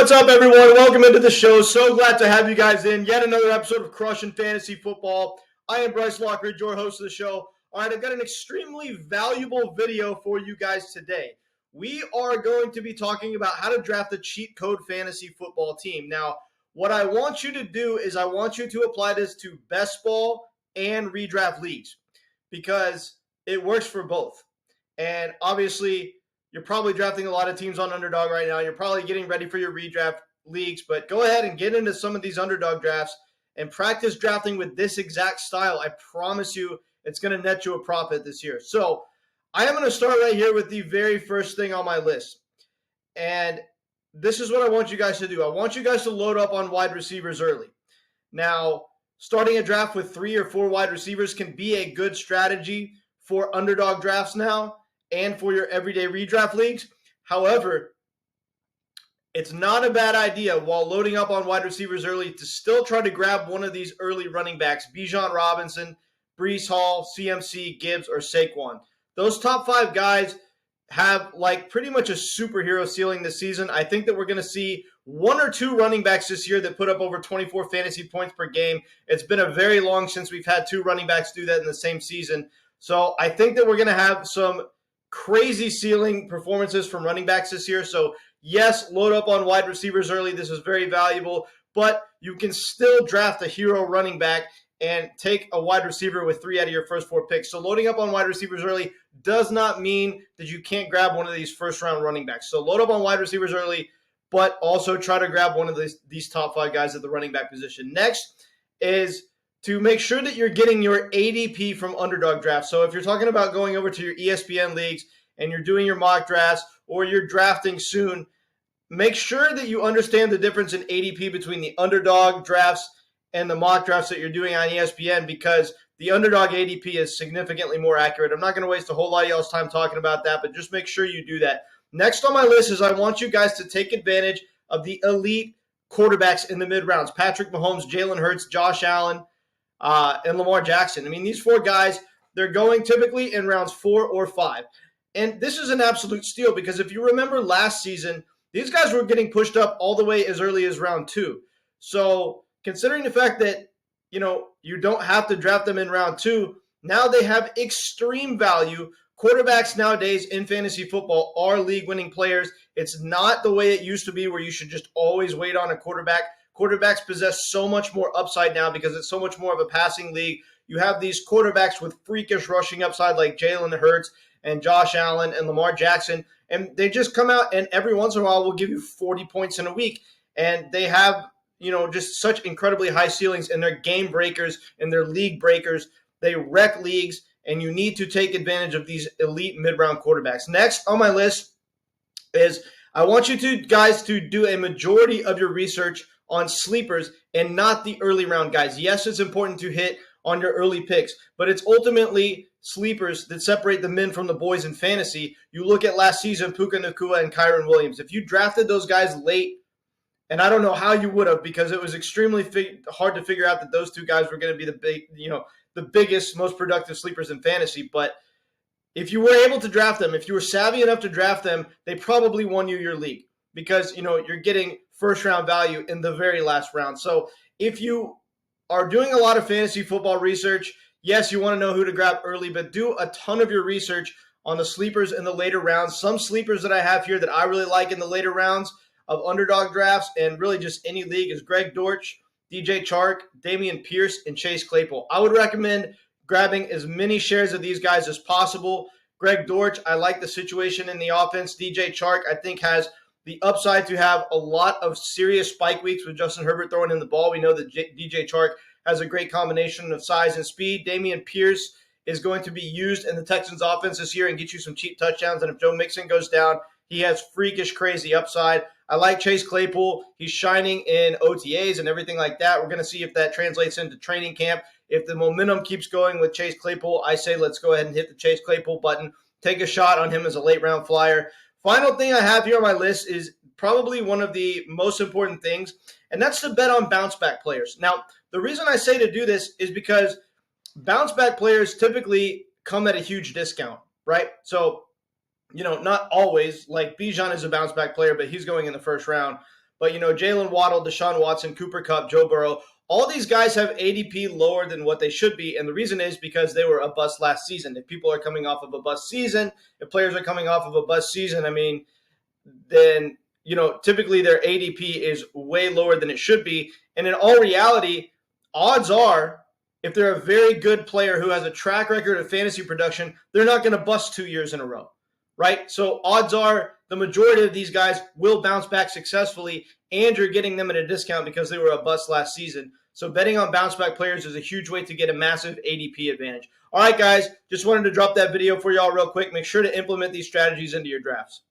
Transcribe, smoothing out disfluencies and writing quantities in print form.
What's up, everyone? Welcome into the show. So glad to have you guys in. Yet another episode of Crushing Fantasy Football. I am Bryce Lockridge, your host of the show. All right, I've got an extremely valuable video for you guys today. We are going to be talking about how to draft a cheat code fantasy football team. Now, what I want you to do is I want you to apply this to best ball and redraft leagues because it works for both. And obviously, you're probably drafting a lot of teams on Underdog right now. You're probably getting ready for your redraft leagues, but go ahead and get into some of these Underdog drafts and practice drafting with this exact style. I promise you it's going to net you a profit this year. So I am going to start right here with the very first thing on my list. And this is what I want you guys to do. I want you guys to load up on wide receivers early. Now, starting a draft with 3 or 4 wide receivers can be a good strategy for Underdog drafts now and for your everyday redraft leagues. However, it's not a bad idea while loading up on wide receivers early to still try to grab one of these early running backs, Bijan Robinson, Breece Hall, CMC, Gibbs, or Saquon. Those top 5 guys have like pretty much a superhero ceiling this season. I think that we're going to see 1 or 2 running backs this year that put up over 24 fantasy points per game. It's been a very long since we've had 2 running backs do that in the same season. So I think that we're going to have some crazy ceiling performances from running backs this year. So yes, load up on wide receivers early. This is very valuable, but you can still draft a hero running back and take a wide receiver with 3 out of your first 4 picks. So loading up on wide receivers early does not mean that you can't grab one of these first-round running backs. So load up on wide receivers early, but also try to grab one of these top 5 guys at the running back position. Next is to make sure that you're getting your ADP from Underdog drafts. So if you're talking about going over to your ESPN leagues and you're doing your mock drafts or you're drafting soon, make sure that you understand the difference in ADP between the Underdog drafts and the mock drafts that you're doing on ESPN, because the Underdog ADP is significantly more accurate. I'm not going to waste a whole lot of y'all's time talking about that, but just make sure you do that. Next on my list is I want you guys to take advantage of the elite quarterbacks in the mid-rounds. Patrick Mahomes, Jalen Hurts, Josh Allen, and Lamar Jackson. I mean, these 4 guys, they're going typically in rounds 4 or 5. And this is an absolute steal because if you remember last season, these guys were getting pushed up all the way as early as round 2. So considering the fact that, you don't have to draft them in round 2, now they have extreme value. Quarterbacks nowadays in fantasy football are league-winning players. It's not the way it used to be where you should just always wait on a quarterback. Quarterbacks possess so much more upside now because it's so much more of a passing league. You have these quarterbacks with freakish rushing upside like Jalen Hurts and Josh Allen and Lamar Jackson, and they just come out and every once in a while will give you 40 points in a week. And they have, just such incredibly high ceilings, and they're game breakers and they're league breakers. They wreck leagues, and you need to take advantage of these elite mid-round quarterbacks. Next on my list is I want you guys to do a majority of your research on sleepers and not the early round guys. Yes, it's important to hit on your early picks, but it's ultimately sleepers that separate the men from the boys in fantasy. You look at last season, Puka Nacua and Kyron Williams. If you drafted those guys late, and I don't know how you would have, because it was extremely hard to figure out that those 2 guys were going to be the biggest, most productive sleepers in fantasy. But if you were able to draft them, if you were savvy enough to draft them, they probably won you your league because, you're getting first-round value in the very last round. So if you are doing a lot of fantasy football research, yes, you want to know who to grab early, but do a ton of your research on the sleepers in the later rounds. Some sleepers that I have here that I really like in the later rounds of Underdog drafts and really just any league is Greg Dortch, DJ Chark, Dameon Pierce, and Chase Claypool. I would recommend grabbing as many shares of these guys as possible. Greg Dortch, I like the situation in the offense. DJ Chark, I think, has the upside to have a lot of serious spike weeks with Justin Herbert throwing in the ball. We know that DJ Chark has a great combination of size and speed. Dameon Pierce is going to be used in the Texans offense this year and get you some cheap touchdowns. And if Joe Mixon goes down, he has freakish, crazy upside. I like Chase Claypool. He's shining in OTAs and everything like that. We're going to see if that translates into training camp. If the momentum keeps going with Chase Claypool, I say let's go ahead and hit the Chase Claypool button. Take a shot on him as a late-round flyer. Final thing I have here on my list is probably one of the most important things, and that's to bet on bounceback players. Now, the reason I say to do this is because bounceback players typically come at a huge discount, right? So, not always. Like Bijan is a bounceback player, but he's going in the first round. But, Jalen Waddle, Deshaun Watson, Cooper Kupp, Joe Burrow, all these guys have ADP lower than what they should be. And the reason is because they were a bust last season. If people are coming off of a bust season, if players are coming off of a bust season, then, typically their ADP is way lower than it should be. And in all reality, odds are, if they're a very good player who has a track record of fantasy production, they're not going to bust 2 years in a row, right? So odds are the majority of these guys will bounce back successfully, and you're getting them at a discount because they were a bust last season. So betting on Bounceback Players is a huge way to get a massive ADP advantage. All right, guys, just wanted to drop that video for y'all real quick. Make sure to implement these strategies into your drafts.